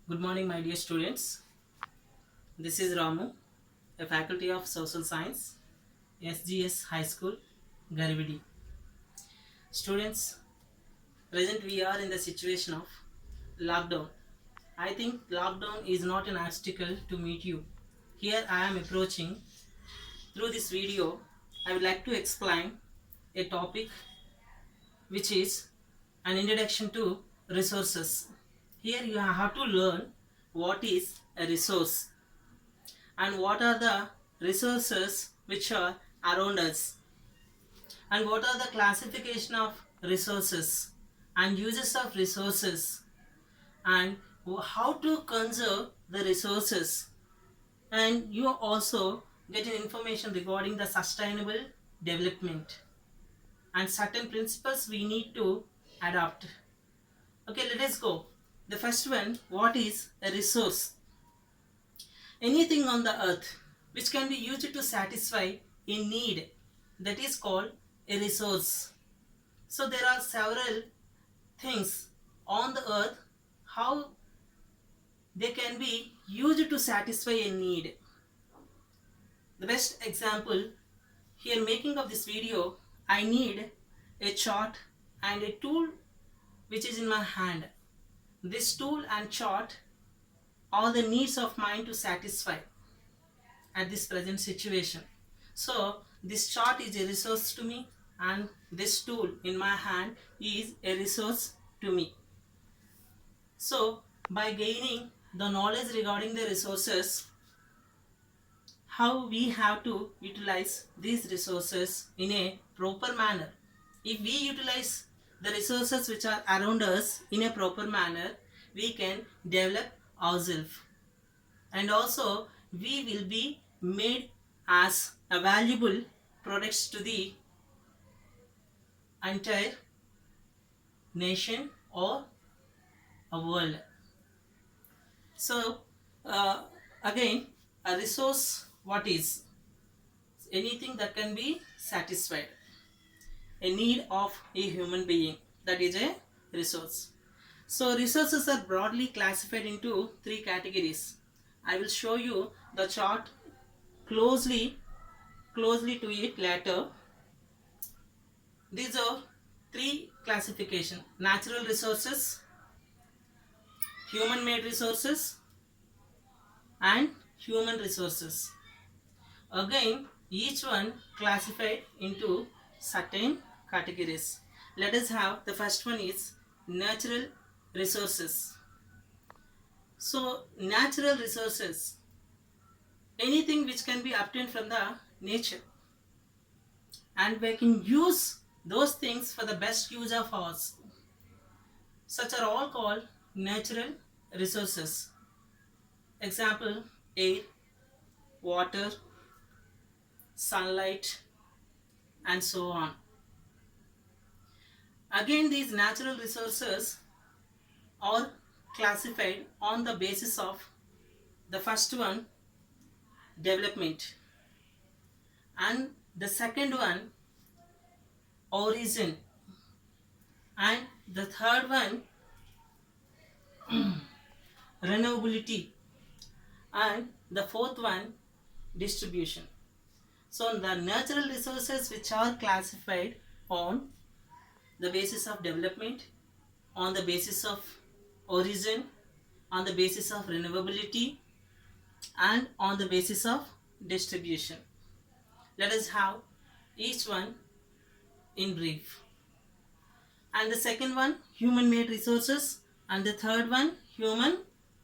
Good morning, my dear students. This is Ramu, a faculty of Social Science, SGS High School, Garividi. Students, present we are in the situation of lockdown. I think lockdown is not an obstacle to meet you. Here I am approaching. Through this video, I would like to explain a topic which is an introduction to resources. Here you have to learn what is a resource and what are the resources which are around us, and what are the classification of resources and uses of resources, and how to conserve the resources, and you also get an information regarding the sustainable development and certain principles we need to adopt. Okay, let us go. The first one, what is a resource? Anything on the earth which can be used to satisfy a need, that is called a resource. So there are several things on the earth how they can be used to satisfy a need. The best example here, making of this video, I need a chart and a tool which is in my hand. This tool and chart are the needs of mine to satisfy at this present situation. So this chart is a resource to me, and this tool in my hand is a resource to me. So by gaining the knowledge regarding the resources, how we have to utilize these resources in a proper manner. If we utilize the resources which are around us in a proper manner, we can develop ourselves, and also we will be made as a valuable products to the entire nation or a world. So again, a resource, what is? Anything that can be satisfied, a need of a human being, that is a resource. So resources are broadly classified into three categories. I will show you the chart closely to it later. These are three classification: natural resources, human made resources, and human resources. Again, each one classified into certain categories. Let us have the first one is natural resources. So natural resources, anything which can be obtained from the nature, and we can use those things for the best use of ours. Such are all called natural resources. Example: air, water, sunlight, and so on. Again, these natural resources are classified on the basis of the first one, development, and the second one, origin, and the third one, renewability, and the fourth one, distribution. So the natural resources which are classified on the basis of development, on the basis of origin, on the basis of renewability, and on the basis of distribution. Let us have each one in brief. And the second one, human made resources, and the third one, human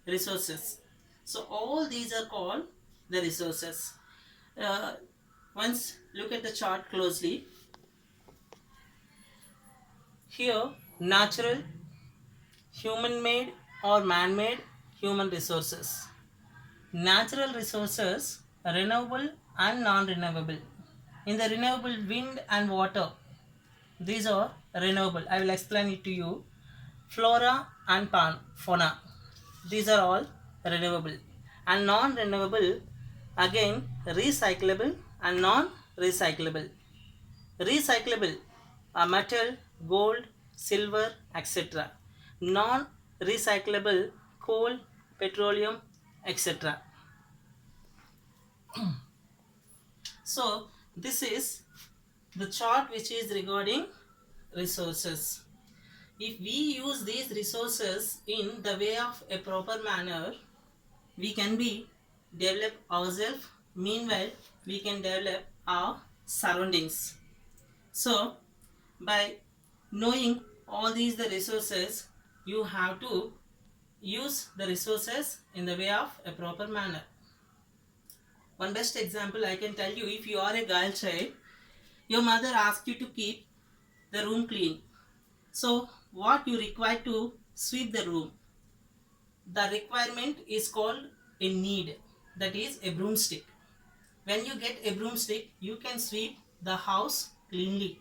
resources. So all these are called the resources. Once look at the chart closely. Here, natural, human made or man made human resources. Natural resources, renewable and non-renewable. In the renewable, wind and water, these are renewable. I will explain it to you. Flora and fauna, these are all renewable. And non-renewable, again recyclable and non-recyclable. Recyclable are metal, gold, silver, etc. Non-recyclable, coal, petroleum, etc. So this is the chart which is regarding resources. If we use these resources in the way of a proper manner, we can be develop ourselves. Meanwhile, we can develop our surroundings. So by knowing all these the resources, you have to use the resources in the way of a proper manner. One best example I can tell you, if you are a girl child, your mother asks you to keep the room clean. So what you require to sweep the room? The requirement is called a need, that is a broomstick. When you get a broomstick, you can sweep the house cleanly.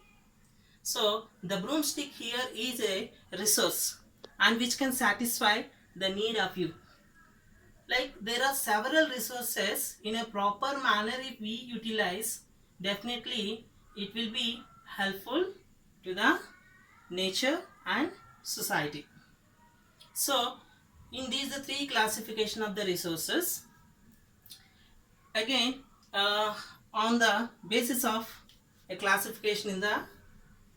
So the broomstick here is a resource and which can satisfy the need of you. Like there are several resources in a proper manner. If we utilize, definitely it will be helpful to the nature and society. So in these the three classification of the resources. Again, on the basis of a classification in the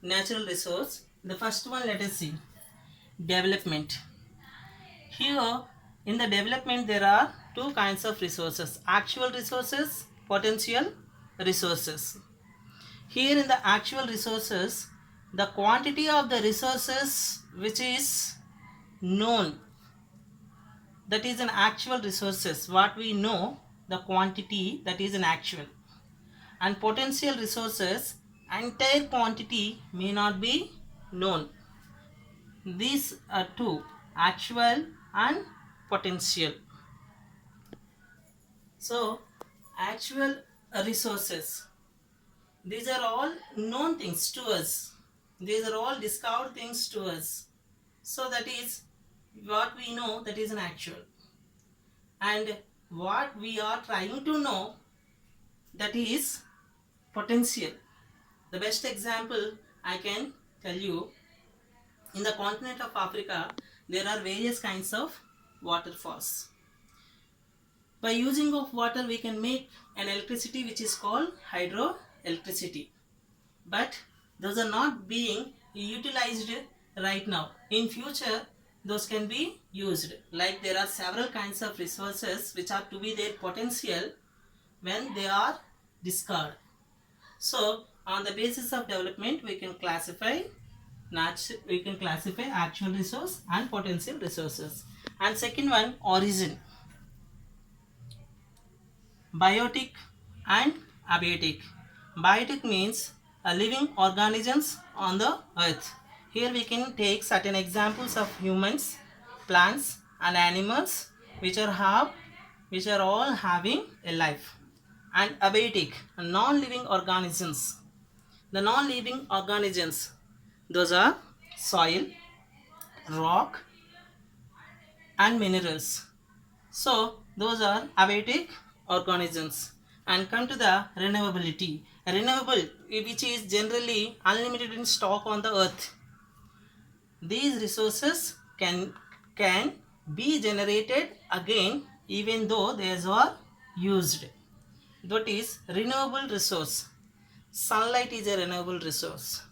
natural resource, the first one, let us see development. Here in the development there are two kinds of resources: actual resources, potential resources. Here in the actual resources, the quantity of the resources which is known, that is an actual resources, what we know, the quantity that is an actual. And potential resources, entire quantity may not be known. These are two, actual and potential. So actual resources, these are all known things to us, these are all discovered things to us. So that is what we know, that is an actual. And what we are trying to know, that is potential. The best example I can tell you, in the continent of Africa there are various kinds of waterfalls. By using of water we can make an electricity which is called hydroelectricity, but those are not being utilized right now. In future those can be used. Like there are several kinds of resources which are to be their potential when they are discarded. So on the basis of development we can classify actual resource and potential resources. And second one, origin. Biotic and abiotic. Biotic means living organisms on the earth. Here we can take certain examples of humans, plants and animals which are all having a life. And abiotic, non-living organisms. The non-living organisms, those are soil, rock and minerals. So those are abiotic organisms. And come to the renewability. Renewable, which is generally unlimited in stock on the earth. These resources can be generated again even though these are used. That is renewable resource. Sunlight is a renewable resource.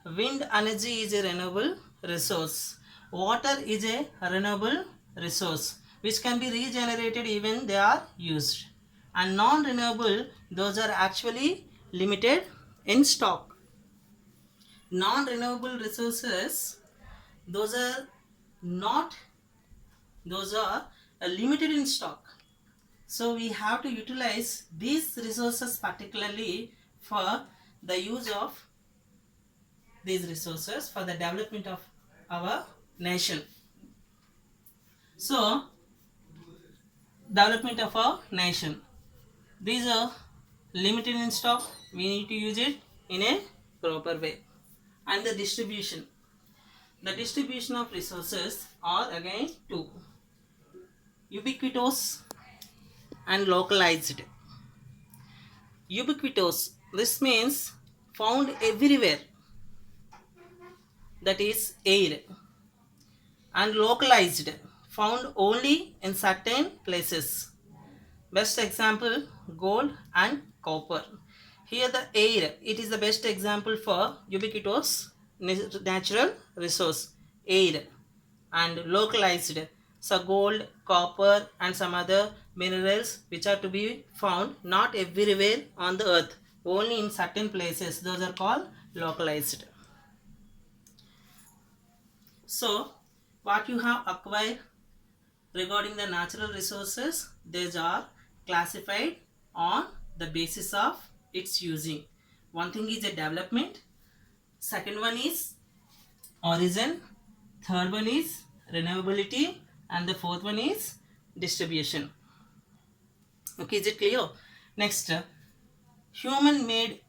Wind energy is a renewable resource. Water is a renewable resource which can be regenerated even they are used. And non-renewable, those are actually limited in stock. Non-renewable resources, those are not, those are limited in stock. So we have to utilize these resources particularly for the use of these resources for the development of our nation. So development of our nation, these are limited in stock, we need to use it in a proper way. And the distribution of resources are again two, ubiquitous and localized. Ubiquitous, this means found everywhere, that is air. And localized, found only in certain places. Best example, gold and copper. Here the air, it is the best example for ubiquitous natural resource, air, and localized. So gold, copper and some other minerals which are to be found not everywhere on the earth, only in certain places. Those are called localized. So what you have acquired regarding the natural resources, these are classified on the basis of its using. One thing is a development, second one is origin, third one is renewability, and the fourth one is distribution. Okay, is it clear? Next, human made